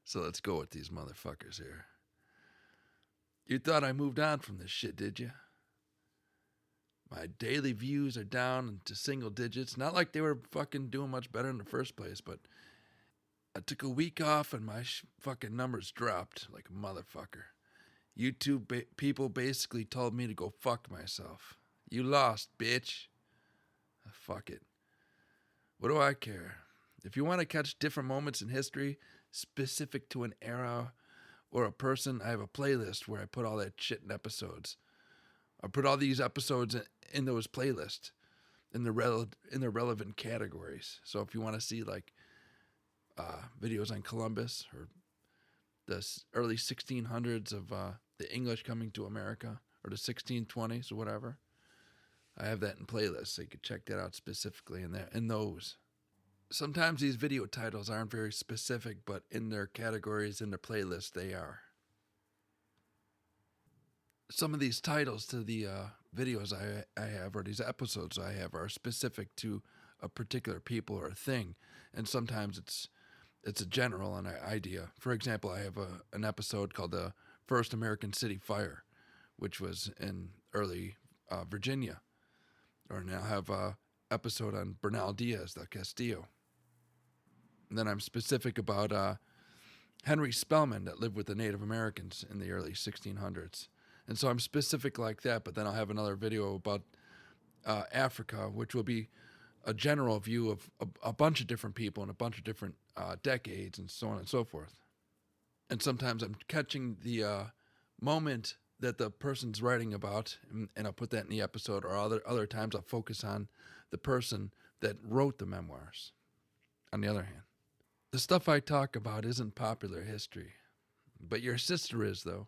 So let's go with these motherfuckers here. You thought I moved on from this shit, did you? My daily views are down into single digits. Not like they were fucking doing much better in the first place, but I took a week off and my fucking numbers dropped like a motherfucker. YouTube people basically told me to go fuck myself. You lost, bitch. Fuck it. What do I care? If you want to catch different moments in history specific to an era or a person, I have a playlist where I put all that shit in episodes. I put all these episodes in those playlists in the relevant categories. So if you want to see like videos on Columbus or the early 1600s of the English coming to America or the 1620s or whatever, I have that in playlists, so you can check that out specifically in those. Sometimes these video titles aren't very specific, but in their categories, in their playlists, they are. Some of these titles to the videos I have, or these episodes I have, are specific to a particular people or a thing, and sometimes it's a general an idea. For example, I have an episode called the First American City Fire, which was in early Virginia. Or now have an episode on Bernal Diaz Del Castillo. And then I'm specific about Henry Spellman that lived with the Native Americans in the early 1600s. And so I'm specific like that, but then I'll have another video about Africa, which will be a general view of a bunch of different people and a bunch of different decades and so on and so forth. And sometimes I'm catching the moment that the person's writing about, and I'll put that in the episode, or other times I'll focus on the person that wrote the memoirs, on the other hand. The stuff I talk about isn't popular history, but your sister is, though.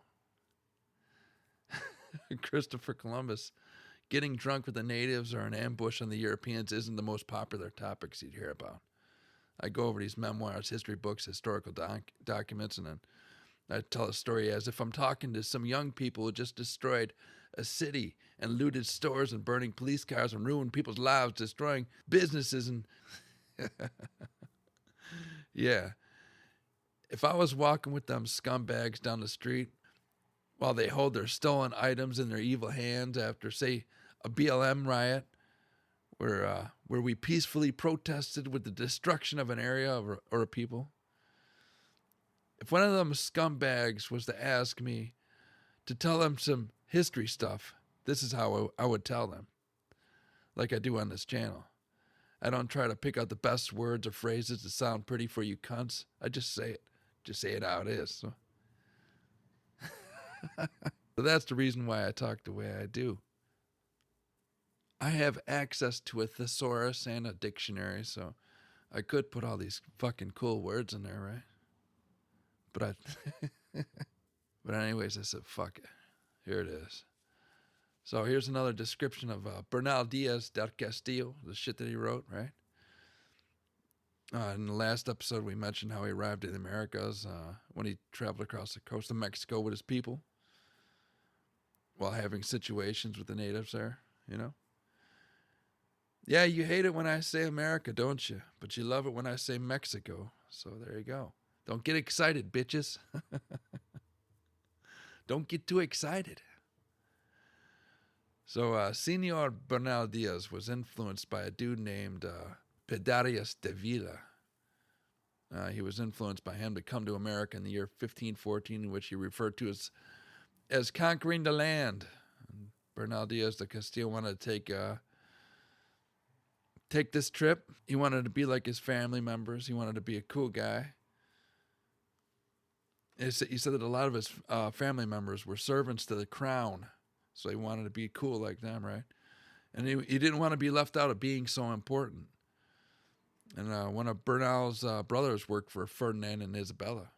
Christopher Columbus getting drunk with the natives or an ambush on the Europeans isn't the most popular topics you'd hear about. I go over these memoirs, history books, historical documents, and then I tell a story as if I'm talking to some young people who just destroyed a city and looted stores and burning police cars and ruined people's lives, destroying businesses and... Yeah. If I was walking with them scumbags down the street while they hold their stolen items in their evil hands after, say, a BLM riot where we peacefully protested with the destruction of an area or a people, if one of them scumbags was to ask me to tell them some history stuff, this is how I would tell them, like I do on this channel. I don't try to pick out the best words or phrases to sound pretty for you cunts. I just say it. Just say it how it is. So, so that's the reason why I talk the way I do. I have access to a thesaurus and a dictionary, so I could put all these fucking cool words in there, right? But anyways, I said, fuck it. Here it is. So here's another description of Bernal Diaz Del Castillo, the shit that he wrote, right? In the last episode, we mentioned how he arrived in the Americas when he traveled across the coast of Mexico with his people while having situations with the natives there, you know? Yeah, you hate it when I say America, don't you? But you love it when I say Mexico. So there you go. Don't get excited, bitches. Don't get too excited. So Senor Bernal Diaz was influenced by a dude named Pedarius de Villa. He was influenced by him to come to America in the year 1514, in which he referred to as conquering the land. And Bernal Diaz de Castillo wanted to take this trip. He wanted to be like his family members. He wanted to be a cool guy. He said that a lot of his family members were servants to the crown, so he wanted to be cool like them, right? And he didn't want to be left out of being so important. And one of Bernal's brothers worked for Ferdinand and Isabella.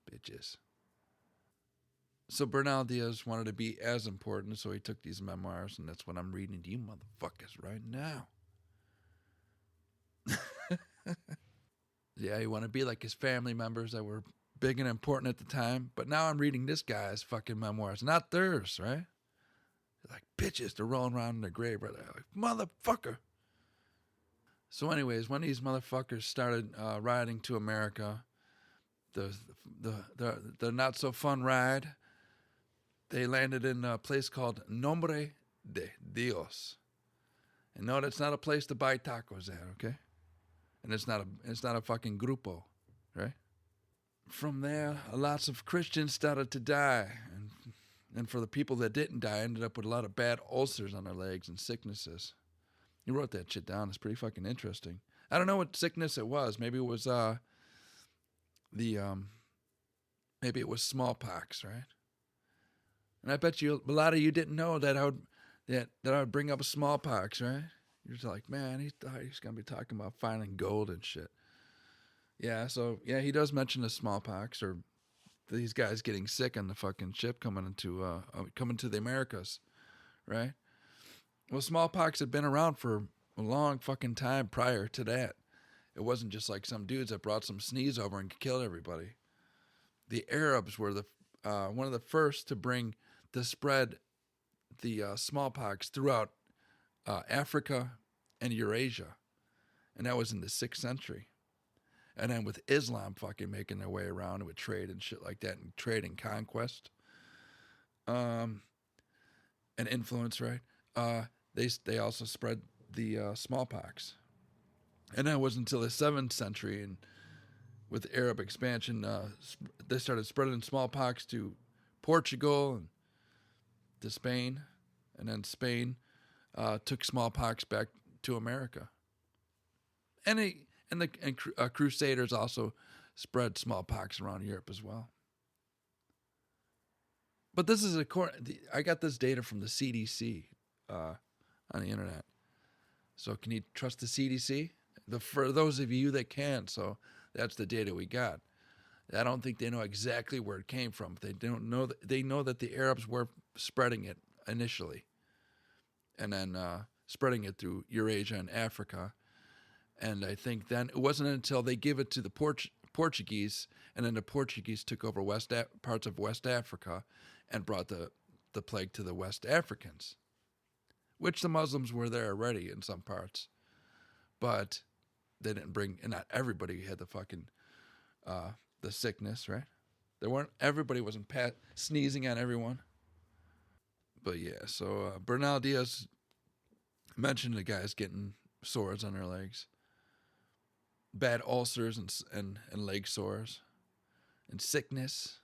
Bitches. So Bernal Diaz wanted to be as important, so he took these memoirs, and that's what I'm reading to you motherfuckers right now. Yeah, he wanted to be like his family members that were big and important at the time, but now I'm reading this guy's fucking memoirs, not theirs, right? They're like bitches, they're rolling around in their grave, right? They're like, motherfucker. So, anyways, when these motherfuckers started riding to America, the the not so fun ride, they landed in a place called Nombre de Dios. And no, that's not a place to buy tacos at, okay? And it's not a fucking grupo, right? From there, lots of Christians started to die, and for the people that didn't die, ended up with a lot of bad ulcers on their legs and sicknesses. You wrote that shit down. It's pretty fucking interesting. I don't know what sickness it was. Maybe it was the maybe it was smallpox, right? And I bet you a lot of you didn't know that I would bring up a smallpox, right? You're just like, man, he's gonna be talking about finding gold and shit. Yeah, so yeah, he does mention the smallpox or these guys getting sick on the fucking ship coming to the Americas, right? Well, smallpox had been around for a long fucking time prior to that. It wasn't just like some dudes that brought some sneeze over and killed everybody. The Arabs were the one of the first to spread the smallpox throughout Africa and Eurasia, and that was in the 6th century. And then with Islam fucking making their way around with trade and shit like that, and trade and conquest, and influence, right? They also spread the smallpox, and that was until the 7th century, and with Arab expansion, they started spreading smallpox to Portugal and to Spain, and then Spain took smallpox back to America, and the Crusaders also spread smallpox around Europe as well. But this is I got this data from the CDC on the internet. So can you trust the CDC? For those of you that can, so that's the data we got. I don't think they know exactly where it came from. They don't know. They know that the Arabs were spreading it initially, and then spreading it through Eurasia and Africa. And I think then it wasn't until they gave it to the Portuguese, and then the Portuguese took over parts of West Africa and brought the plague to the West Africans, which the Muslims were there already in some parts. But they didn't bring, and not everybody had the fucking, the sickness, right? Everybody wasn't sneezing on everyone. But yeah, so Bernal Diaz mentioned the guys getting sores on their legs, bad ulcers and leg sores, and sickness.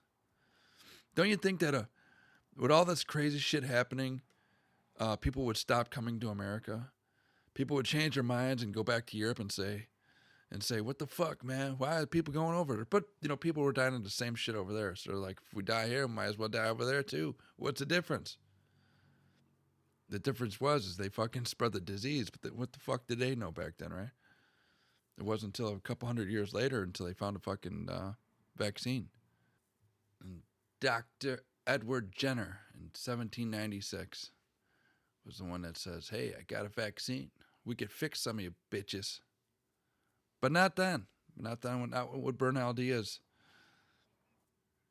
Don't you think that with all this crazy shit happening, people would stop coming to America? People would change their minds and go back to Europe and say, what the fuck, man? Why are people going over there? But, people were dying of the same shit over there. So they're like, if we die here, we might as well die over there too. What's the difference? The difference is they fucking spread the disease. But what the fuck did they know back then, right? It wasn't until a couple hundred years later until they found a fucking vaccine. And Dr. Edward Jenner in 1796 was the one that says, hey, I got a vaccine. We could fix some of you bitches. But not then. Not with Bernal Diaz.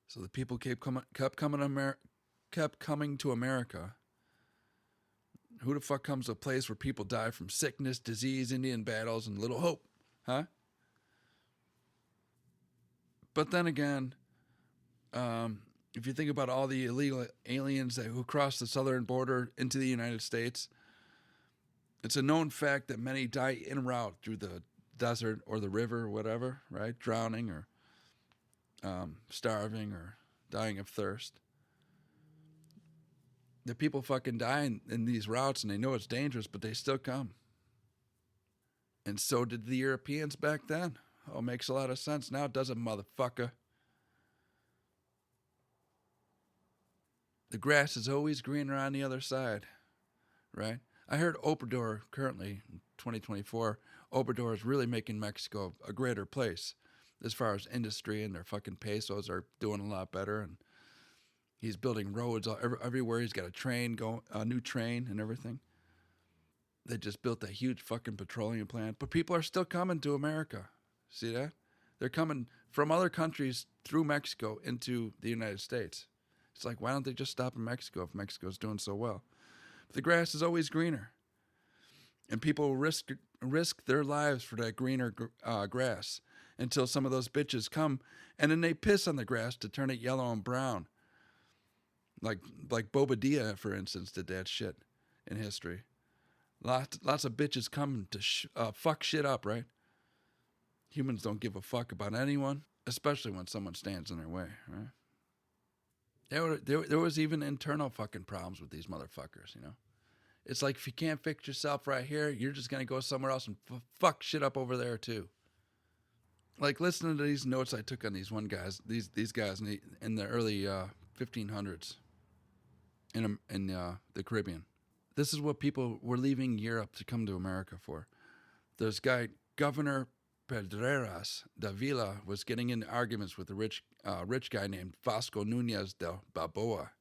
So the people kept coming to America. Who the fuck comes to a place where people die from sickness, disease, Indian battles, and little hope? Huh? But then again, if you think about all the illegal aliens who cross the southern border into the United States, it's a known fact that many die en route through the desert or the river or whatever, right? Drowning or starving or dying of thirst. The people fucking die in these routes, and they know it's dangerous, but they still come. And so did the Europeans back then. Oh, makes a lot of sense now, doesn't, motherfucker? The grass is always greener on the other side, right? I heard Obrador currently, in 2024, Obrador is really making Mexico a greater place as far as industry, and their fucking pesos are doing a lot better, and he's building roads everywhere. He's got a new train and everything. They just built a huge fucking petroleum plant, but people are still coming to America. See that? They're coming from other countries through Mexico into the United States. It's like, why don't they just stop in Mexico if Mexico's doing so well? But the grass is always greener. And people risk risk their lives for that greener grass until some of those bitches come, and then they piss on the grass to turn it yellow and brown. Like Bobadilla, for instance, did that shit in history. Lots of bitches come to fuck shit up, right? Humans don't give a fuck about anyone, especially when someone stands in their way, right? There was even internal fucking problems with these motherfuckers, you know? It's like if you can't fix yourself right here, you're just going to go somewhere else and fuck shit up over there too. Like listening to these notes I took on these these guys in the early 1500s in the Caribbean. This is what people were leaving Europe to come to America for. This guy, Governor Pedreras Davila, was getting into arguments with a rich guy named Vasco Nunez de Balboa.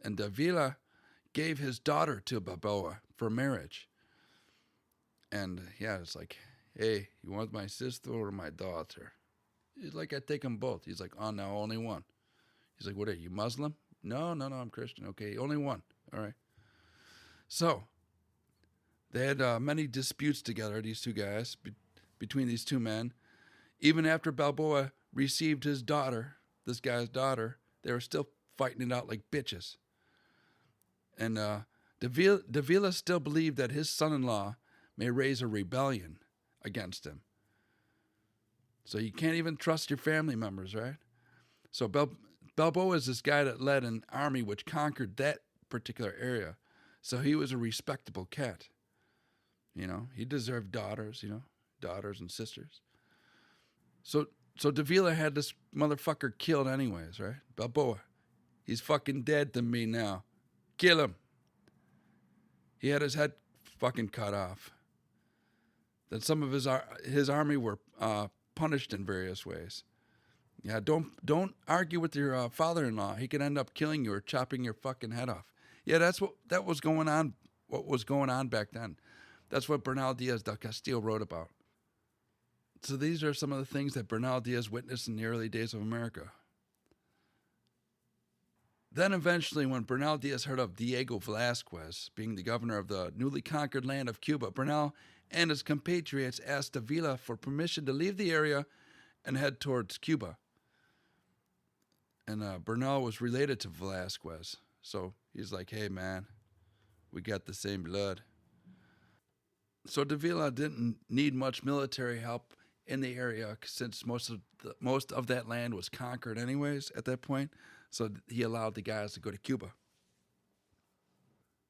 And Davila gave his daughter to Balboa for marriage. And yeah, it's like, hey, you want my sister or my daughter? He's like, I take them both. He's like, oh, no, only one. He's like, what are you, Muslim? No, I'm Christian. Okay, only one. All right. So they had many disputes together, these two guys, between these two men. Even after Balboa received his daughter, this guy's daughter, they were still fighting it out like bitches. And Davila still believed that his son-in-law may raise a rebellion against him. So you can't even trust your family members, right? So Balboa is this guy that led an army which conquered that particular area. So he was a respectable cat. You know, he deserved daughters, daughters and sisters. So Davila had this motherfucker killed anyways, right? Balboa. He's fucking dead to me now. Kill him. He had his head fucking cut off. Then some of his army were punished in various ways. Yeah, don't argue with your father-in-law. He could end up killing you or chopping your fucking head off. Yeah, that was going on. What was going on back then? That's what Bernal Diaz Del Castillo wrote about. So these are some of the things that Bernal Diaz witnessed in the early days of America. Then eventually, when Bernal Diaz heard of Diego Velázquez being the governor of the newly conquered land of Cuba, Bernal and his compatriots asked Davila for permission to leave the area and head towards Cuba. And Bernal was related to Velázquez, so he's like, hey man, we got the same blood. So Davila didn't need much military help in the area since most of that land was conquered anyways at that point. So he allowed the guys to go to Cuba.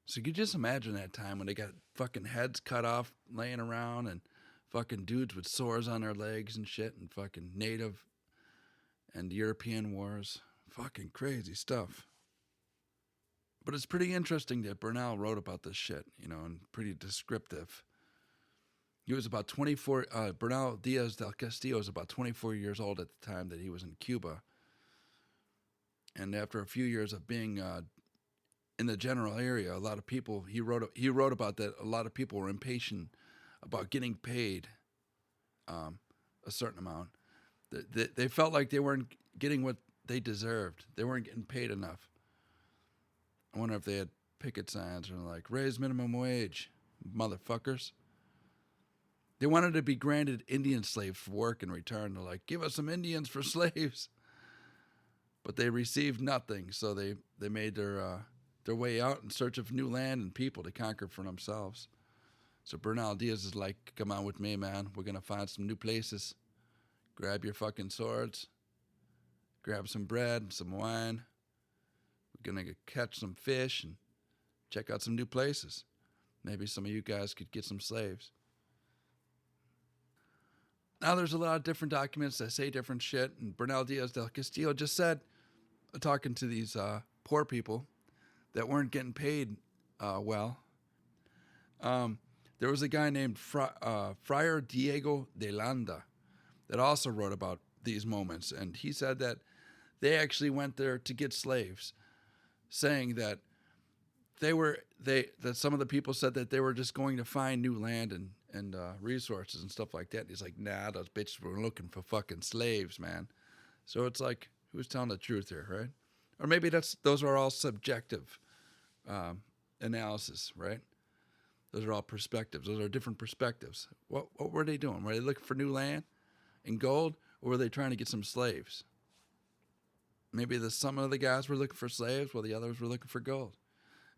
So you could just imagine that time when they got fucking heads cut off laying around and fucking dudes with sores on their legs and shit and fucking native and European wars. Fucking crazy stuff. But it's pretty interesting that Bernal wrote about this shit, and pretty descriptive. He was about 24, Bernal Diaz del Castillo was about 24 years old at the time that he was in Cuba. And after a few years of being in the general area, a lot of people, he wrote about that, a lot of people were impatient about getting paid a certain amount. They felt like they weren't getting what they deserved. They weren't getting paid enough. I wonder if they had picket signs or like, raise minimum wage, motherfuckers. They wanted to be granted Indian slaves for work in return. They're like, give us some Indians for slaves. But they received nothing, so they made their way out in search of new land and people to conquer for themselves. So Bernal Diaz is like, come on with me, man. We're going to find some new places. Grab your fucking swords. Grab some bread, some wine. We're going to catch some fish and check out some new places. Maybe some of you guys could get some slaves. Now there's a lot of different documents that say different shit, and Bernal Diaz del Castillo just said, talking to these poor people that weren't getting paid well. There was a guy named Friar Diego de Landa that also wrote about these moments, and he said that they actually went there to get slaves, saying that that some of the people said that they were just going to find new land and resources and stuff like that. And he's like, nah, those bitches were looking for fucking slaves, man. So it's like, who's telling the truth here, right? Or maybe those are all subjective analysis, right? Those are all perspectives. Those are different perspectives. What were they doing? Were they looking for new land and gold, or were they trying to get some slaves? Maybe some of the guys were looking for slaves while the others were looking for gold.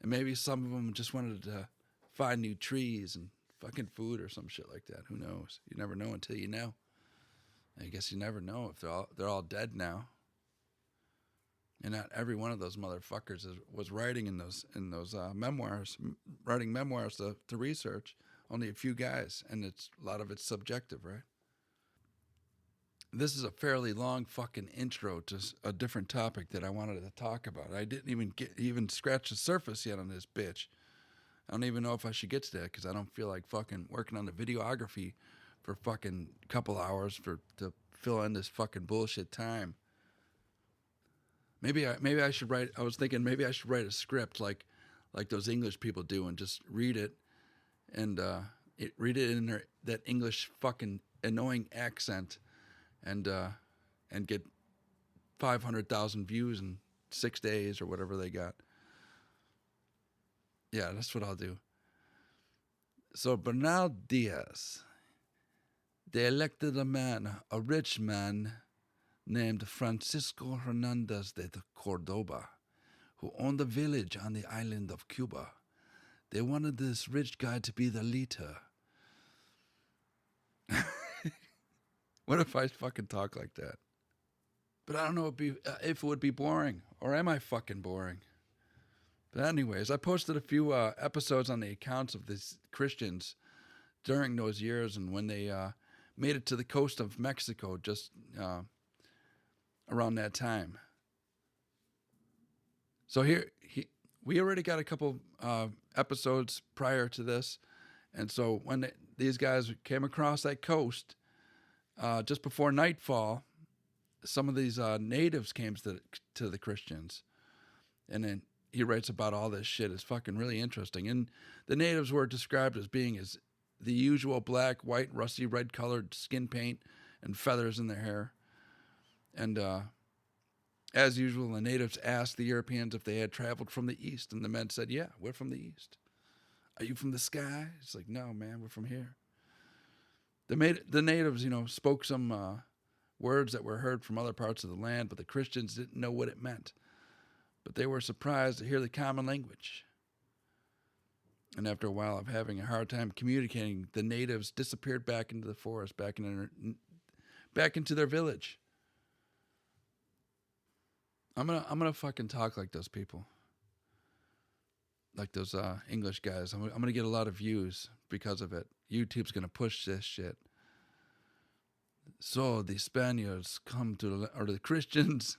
And maybe some of them just wanted to find new trees and fucking food or some shit like that. Who knows? You never know until you know. I guess you never know if they're all dead now. And not every one of those motherfuckers was writing in those memoirs, writing memoirs to research. Only a few guys, and a lot of it's subjective, right? This is a fairly long fucking intro to a different topic that I wanted to talk about. I didn't even scratch the surface yet on this bitch. I don't even know if I should get to that because I don't feel like fucking working on the videography for fucking couple hours to fill in this fucking bullshit time. Maybe I should write. I was thinking maybe I should write a script like those English people do and just read it and read it in that English fucking annoying accent and get 500,000 views in 6 days or whatever they got. Yeah, that's what I'll do. So Bernal Diaz, they elected a rich man named Francisco Hernandez de Cordoba, who owned a village on the island of Cuba. They wanted this rich guy to be the leader. What if I fucking talk like that? But I don't know if it would be boring, or am I fucking boring? But anyways, I posted a few episodes on the accounts of these Christians during those years and when they made it to the coast of Mexico just around that time. So we already got a couple episodes prior to this. And so when these guys came across that coast, just before nightfall, some of these natives came to the Christians. And then he writes about all this shit. It's fucking really interesting. And the natives were described as being the usual black, white, rusty, red-colored skin paint and feathers in their hair. And as usual, the natives asked the Europeans if they had traveled from the east. And the men said, yeah, we're from the east. Are you from the sky? It's like, no, man, we're from here. The natives, spoke some words that were heard from other parts of the land, but the Christians didn't know what it meant. But they were surprised to hear the common language. And after a while of having a hard time communicating, the natives disappeared back into the forest, back into their village. I'm gonna fucking talk like those people, like those English guys. I'm gonna get a lot of views because of it. YouTube's gonna push this shit. So the Spaniards the Christians.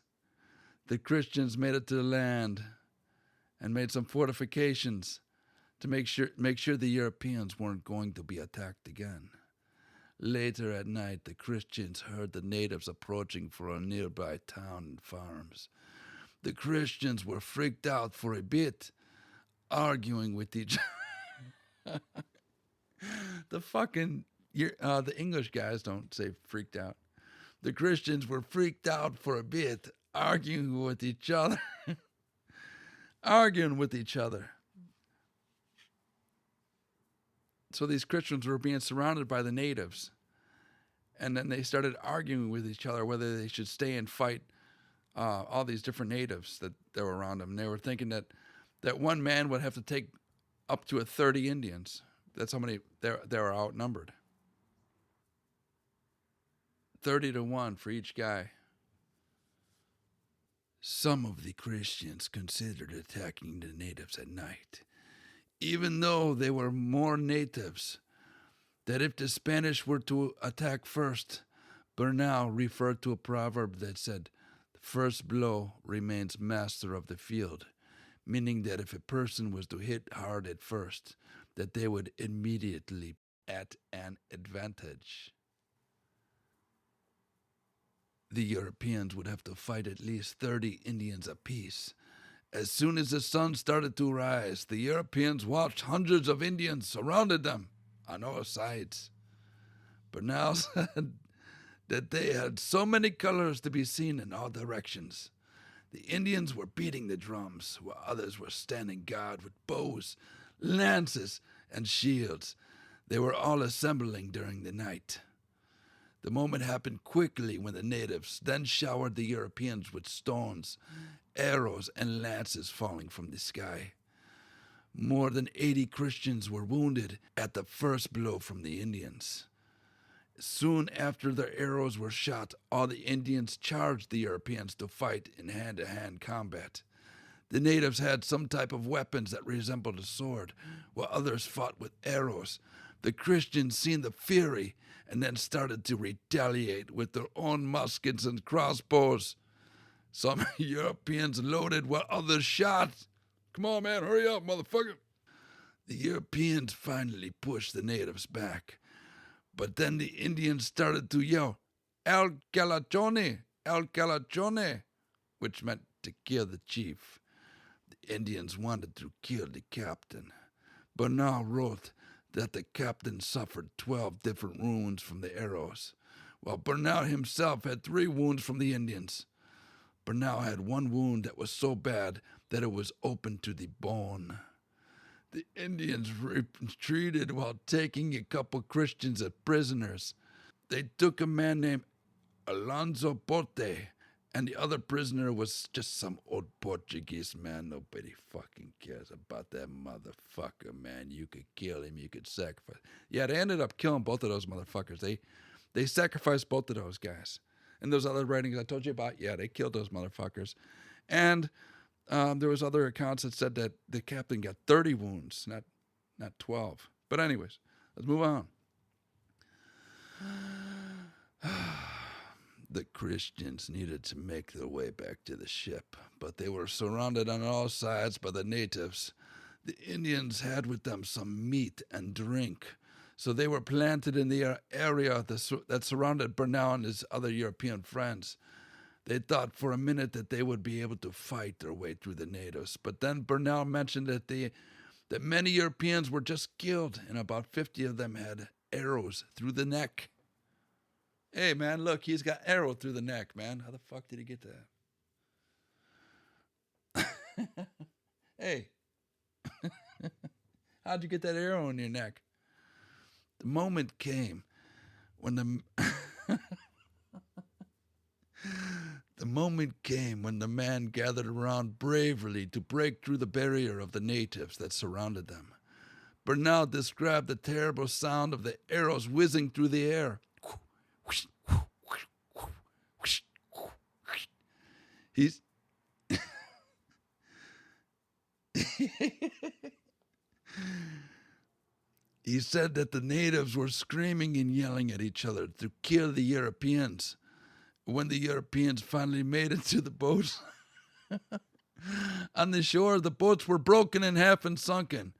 The Christians made it to the land and made some fortifications to make sure the Europeans weren't going to be attacked again. Later at night, the Christians heard the natives approaching from a nearby town and farms. The Christians were freaked out for a bit, arguing with each other. The English guys don't say freaked out. The Christians were freaked out for a bit, arguing with each other. So these Christians were being surrounded by the natives. And then they started arguing with each other whether they should stay and fight all these different natives that were around them. And they were thinking that one man would have to take up to 30 Indians. That's how many they were outnumbered. 30-1 for each guy. Some of the Christians considered attacking the natives at night, even though they were more natives. That if the Spanish were to attack first, Bernal referred to a proverb that said, "The first blow remains master of the field," meaning that if a person was to hit hard at first, that they would immediately be at an advantage. The Europeans would have to fight at least 30 Indians apiece. As soon as the sun started to rise, the Europeans watched hundreds of Indians surrounded them on all sides. Bernal said that they had so many colors to be seen in all directions. The Indians were beating the drums, while others were standing guard with bows, lances, and shields. They were all assembling during the night. The moment happened quickly when the natives then showered the Europeans with stones, arrows, and lances falling from the sky. More than 80 Christians were wounded at the first blow from the Indians. Soon after their arrows were shot, all the Indians charged the Europeans to fight in hand-to-hand combat. The natives had some type of weapons that resembled a sword, while others fought with arrows. The Christians seen the fury and then started to retaliate with their own muskets and crossbows. Some Europeans loaded while others shot. Come on, man, hurry up, motherfucker. The Europeans finally pushed the natives back. But then the Indians started to yell, El Calachone, El Calachone, which meant to kill the chief. The Indians wanted to kill the captain. Bernal wrote that the captain suffered 12 different wounds from the arrows, while Bernal himself had 3 wounds from the Indians. Bernal had one wound that was so bad that it was open to the bone. The Indians retreated while taking a couple Christians as prisoners. They took a man named Alonso Pote, and the other prisoner was just some old Portuguese man. Nobody fucking cares about that motherfucker, man. You could kill him, you could sacrifice. Yeah, they ended up killing both of those motherfuckers. They sacrificed both of those guys. And those other writings I told you about, yeah, they killed those motherfuckers. And there was other accounts that said that the captain got 30 wounds, not 12. But anyways, let's move on. The Christians needed to make their way back to the ship, but they were surrounded on all sides by the natives. The Indians had with them some meat and drink, so they were planted in the area that surrounded Bernal and his other European friends. They thought for a minute that they would be able to fight their way through the natives, but then Bernal mentioned that many Europeans were just killed, and about 50 of them had arrows through the neck. Hey, man, look, he's got arrow through the neck, man. How the fuck did he get that? Hey, how'd you get that arrow in your neck? The moment came when the moment came when the man gathered around bravely to break through the barrier of the natives that surrounded them. Bernal described the terrible sound of the arrows whizzing through the air. He's He said that the natives were screaming and yelling at each other to kill the Europeans. When the Europeans finally made it to the boats on the shore, the boats were broken in half and sunken.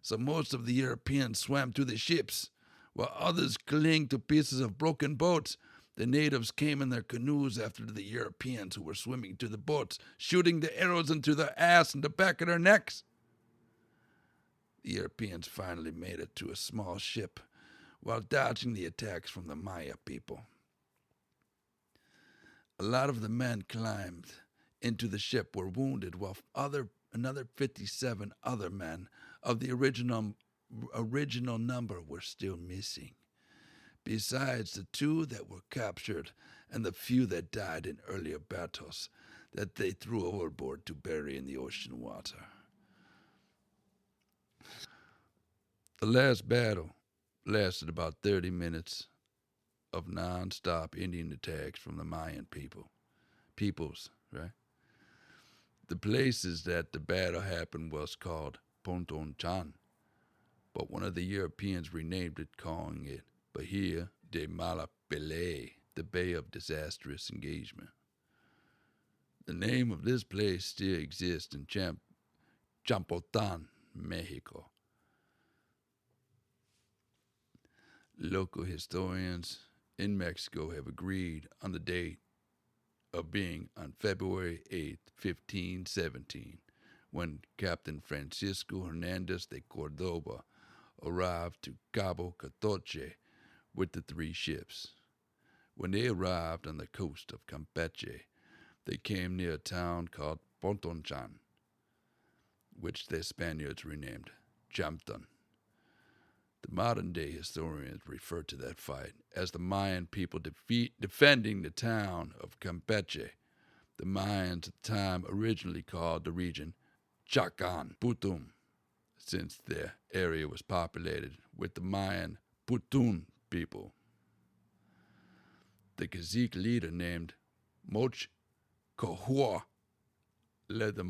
So most of the Europeans swam to the ships, while others clung to pieces of broken boats. The natives came in their canoes after the Europeans who were swimming to the boats, shooting the arrows into their ass and the back of their necks. The Europeans finally made it to a small ship while dodging the attacks from the Maya people. A lot of the men climbed into the ship were wounded, while another 57 other men of the original number were still missing, besides the 2 that were captured and the few that died in earlier battles that they threw overboard to bury in the ocean water. The last battle lasted about 30 minutes of non-stop Indian attacks from the Mayan peoples, right? The places that the battle happened was called Putum, but one of the Europeans renamed it, calling it Bahia de Malapele, the Bay of Disastrous Engagement. The name of this place still exists in Champotan, Mexico. Local historians in Mexico have agreed on the date of being on February 8, 1517, when Captain Francisco Hernandez de Cordoba arrived to Cabo Catoche with the 3 ships. When they arrived on the coast of Campeche, they came near a town called Pontonchan, which the Spaniards renamed Champton. The modern-day historians refer to that fight as the Mayan people defending the town of Campeche. The Mayans at the time originally called the region Chakan, Putum, since the area was populated with the Mayan Putum people. The Cazique leader named Moch Cohua led the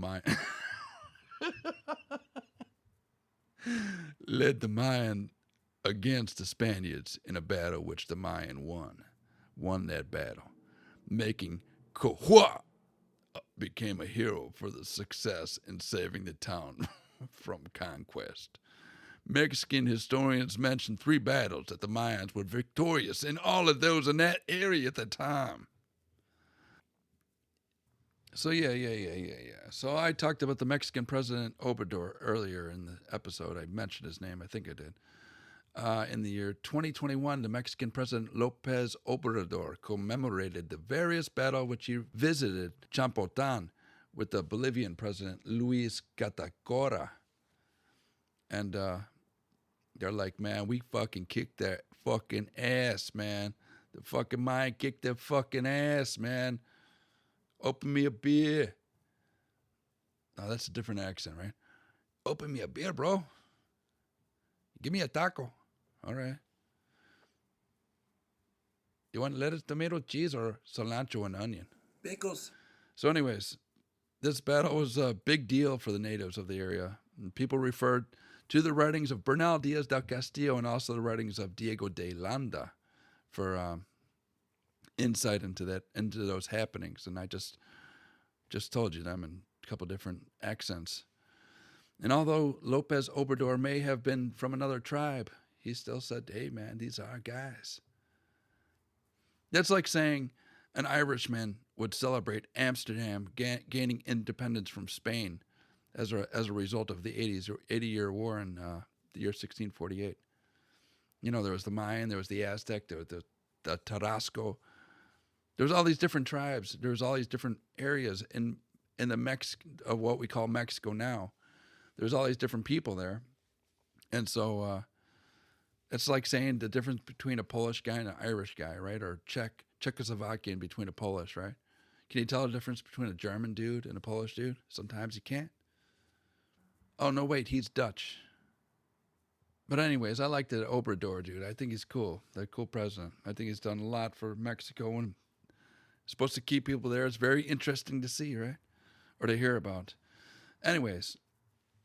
Mayan against the Spaniards in a battle which the Mayan won that battle, making Cohua became a hero for the success in saving the town from conquest. Mexican historians mention 3 battles that the Mayans were victorious in, all of those in that area at the time. So yeah. So I talked about the Mexican president Obrador earlier in the episode. I mentioned his name, I think I did. In the year 2021, the Mexican president López Obrador commemorated the various battles which he visited Champotan with the Bolivian president Luis Catacora. And they're like, man, we fucking kicked their fucking ass, man. The fucking Mayan kicked their fucking ass, man. Open me a beer. Now that's a different accent, right? Open me a beer, bro. Give me a taco. All right. You want lettuce, tomato, cheese, or cilantro and onion? Pickles. So anyways, this battle was a big deal for the natives of the area. And people referred to the writings of Bernal Diaz Del Castillo and also the writings of Diego de Landa for insight into those happenings. And I just told you them in a couple different accents. And although López Obrador may have been from another tribe, he still said, hey, man, these are our guys. That's like saying an Irishman would celebrate Amsterdam gaining independence from Spain as a result of the 80-year war in the year 1648. You know, there was the Mayan, there was the Aztec, there was the Tarasco. There was all these different tribes. There was all these different areas in the of what we call Mexico now. There's all these different people there. And so it's like saying the difference between a Polish guy and an Irish guy, right? Or Czechoslovakian between a Polish, right? Can you tell the difference between a German dude and a Polish dude? Sometimes you can't. Oh, no, wait, he's Dutch. But anyways, I like the Obrador dude. I think he's cool. That cool president. I think he's done a lot for Mexico and supposed to keep people there. It's very interesting to see, right? Or to hear about. Anyways,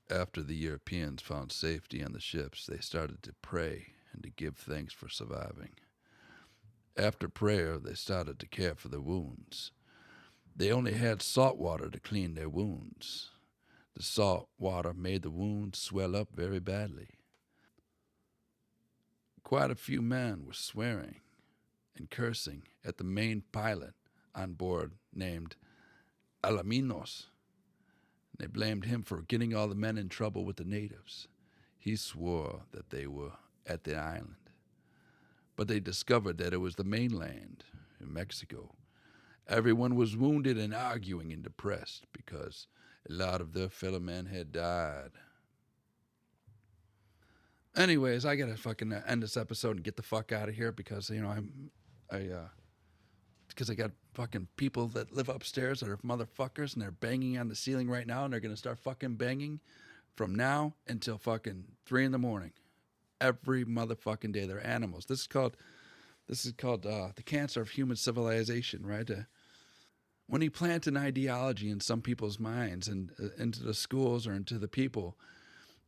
after the Europeans found safety on the ships, they started to pray and to give thanks for surviving. After prayer, they started to care for their wounds. They only had salt water to clean their wounds. The salt water made the wounds swell up very badly. Quite a few men were swearing and cursing at the main pilot on board named Alaminos. They blamed him for getting all the men in trouble with the natives. He swore that they were at the island. But they discovered that it was the mainland in Mexico. Everyone was wounded and arguing and depressed because a lot of their fellow men had died. Anyways, I gotta fucking end this episode and get the fuck out of here because, you know, because I got fucking people that live upstairs that are motherfuckers and they're banging on the ceiling right now and they're gonna start fucking banging from now until fucking 3 a.m. every motherfucking day. They're animals. This is called the cancer of human civilization, right? When you plant an ideology in some people's minds and into the schools or into the people,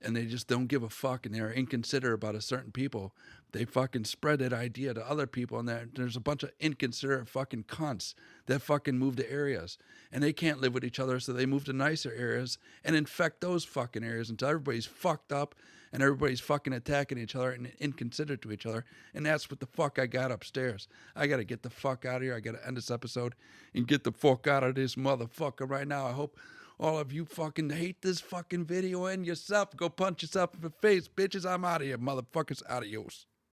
and they just don't give a fuck and they're inconsiderate about a certain people, they fucking spread that idea to other people, and there's a bunch of inconsiderate fucking cunts that fucking move to areas, and they can't live with each other, so they move to nicer areas and infect those fucking areas until everybody's fucked up and everybody's fucking attacking each other and inconsiderate to each other. And that's what the fuck I got upstairs. I gotta get the fuck out of here. I gotta end this episode and get the fuck out of this motherfucker right now. I hope all of you fucking hate this fucking video and yourself. Go punch yourself in the face, bitches. I'm out of here, motherfuckers. Adios.